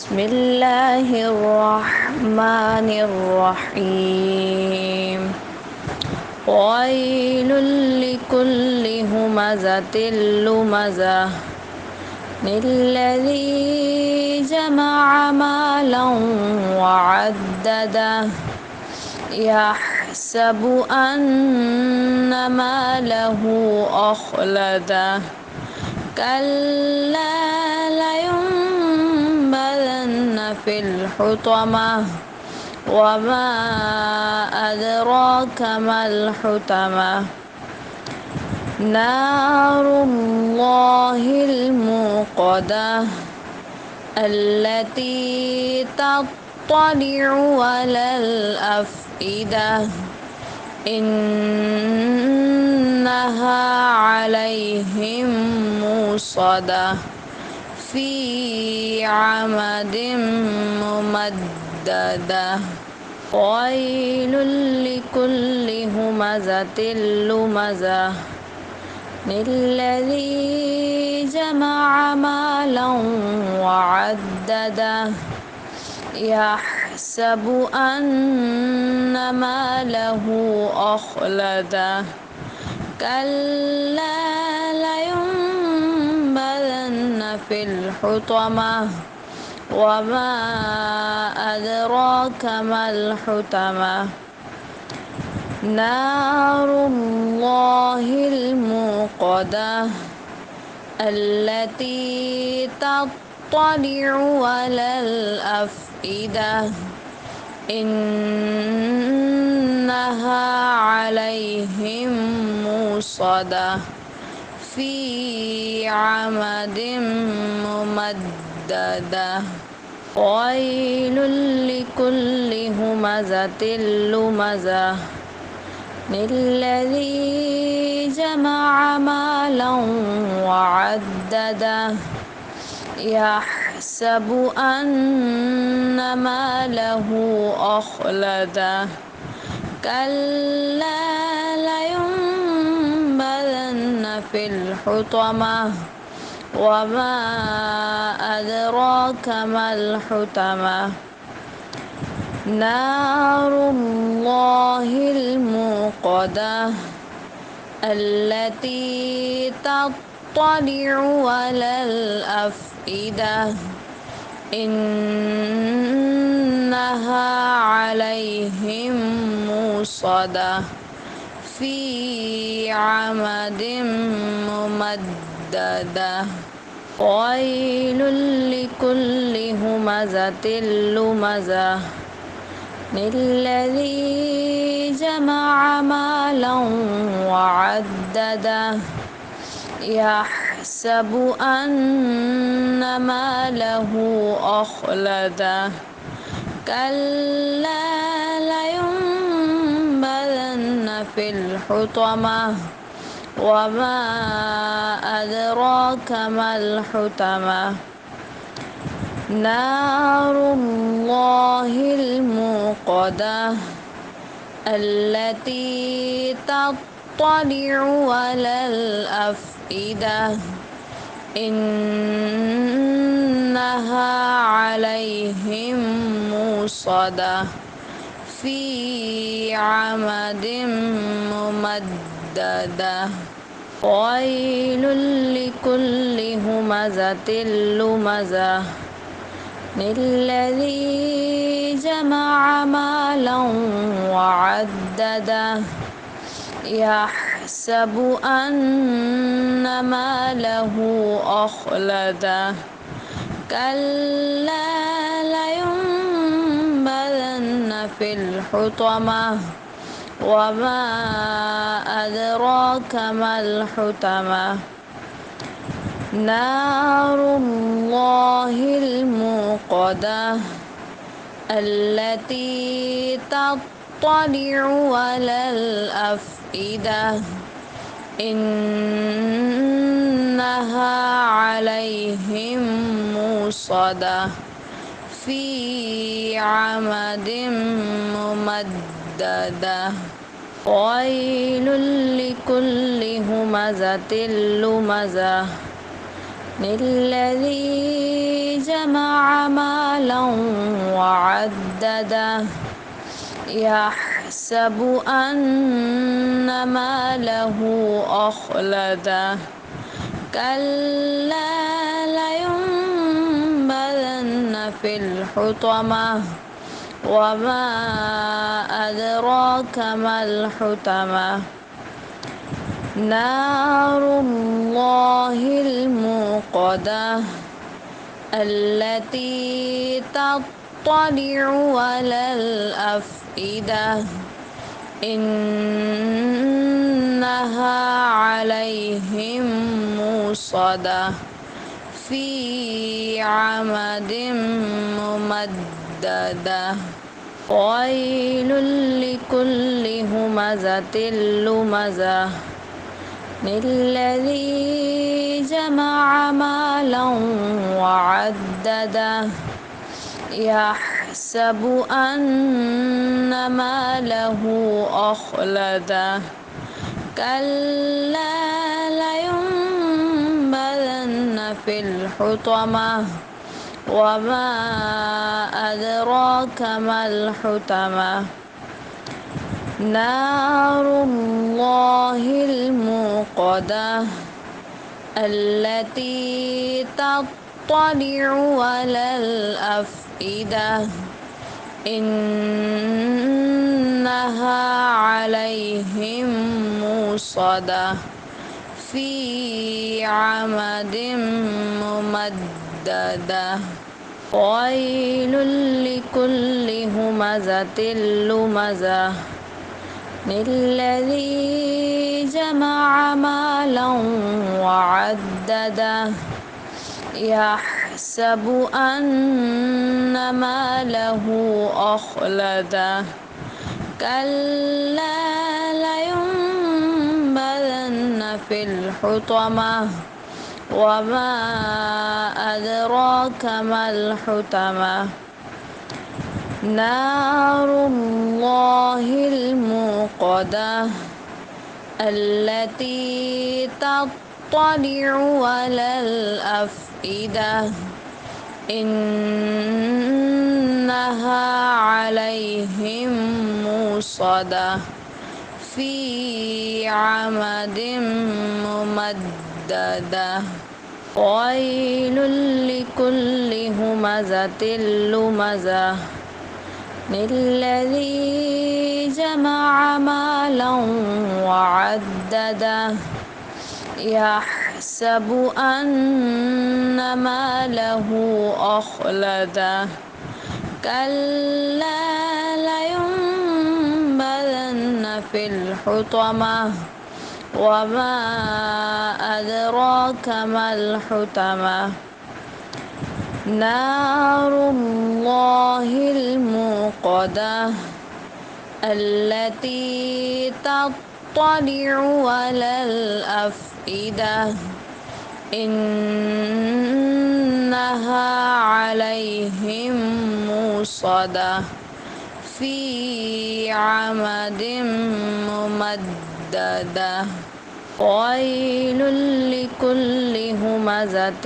بسم الله الرحمن الرحيم ويل لكل همزة لمزة الذي جمع مالا وعدده يحسب أن ماله أخلده كلا لينبذن في الحطمة وما أدراك ما الحطمة نار الله الموقدة التي تطلع على الأفئدة إنها عليهم موصدة في عمد ممددة ويل لكل همزة لمزة الذي جمع مالا وعدده يحسب أن ماله أخلده كلا لينبذن في الحطمة وما أدراك ما الحطمة نار الله الموقدة التي تطلع على الأفئدة إنها عليهم موصدة في عمد ممددة ويل لكل همزة لمزة الذي جمع مالا وعدده يحسب أن ماله أخلده كلا لينبذن في الحطمة وما أدراك ما الحطمة نار الله الموقدة التي تطلع على الأفئدة إنها عليهم موصدة في عمد ممددة ويل لكل همزة لمزة الذي جمع مالا وعدده يحسب أن ماله أخلده كلا لينبذن في الحطمة وما أدراك ما الحطمة نار الله الموقدة التي تطلع على الأفئدة إنها عليهم موصدة في عمد ممددة ويل لكل همزة لمزة الذي جمع مالا وعدده يحسب أن ماله أخلده كلا لينبذن في الحطمة وما أدراك ما الحطمة نار الله الموقدة التي تطلع على الأفئدة إنها عليهم موصدة في عمد ممددة ويل لكل همزة لمزة الذي جمع مالا وعدده يحسب أن ماله أخلده كلا لينبذن في الحطمة وما أدراك ما الحطمة نار الله الموقدة التي تطلع على الأفئدة إنها عليهم موصدة في عمد ممددة ويل لكل همزة لمزة الذي جمع مالا وعدده يحسب أن ماله أخلده كلا لينبذن في الحطمة وما أدراك ما الحطمة نار الله الموقدة التي تطلع على الأفئدة إنها عليهم موصدة في عمد ممددة ويل لكل همزة لمزة الذي جمع مالا وعدده يحسب أن ماله أخلده كلا لينبذن في الحطمة وما أدراك ما الحطمة نار الله الموقدة التي تطلع على الأفئدة إنها عليهم موصدة في عمد ممددة ويل لكل همزة لمزة الذي جمع مالا وعدده يحسب أن ماله أخلده كلا لينبذن في الحطمة وما أدراك ما الحطمة نار الله الموقدة التي تطلع على الأفئدة إنها عليهم موصدة في عمد ممددة ويل لكل همزة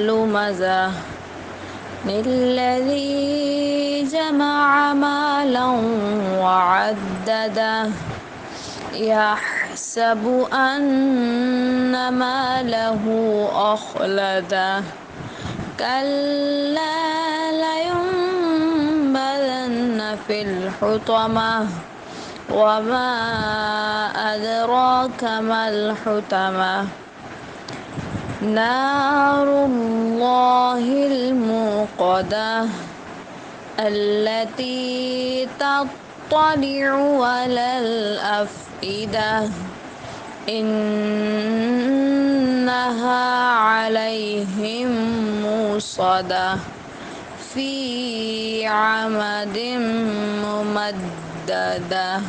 لمزة الذي جمع مالا وعدده يحسب أن ماله أخلده كلا لينبذن في الحطمة وما أدراك ما الحطمة نار الله الموقدة التي تطلع على الأفئدة إنها عليهم موصدة في عمد ممددة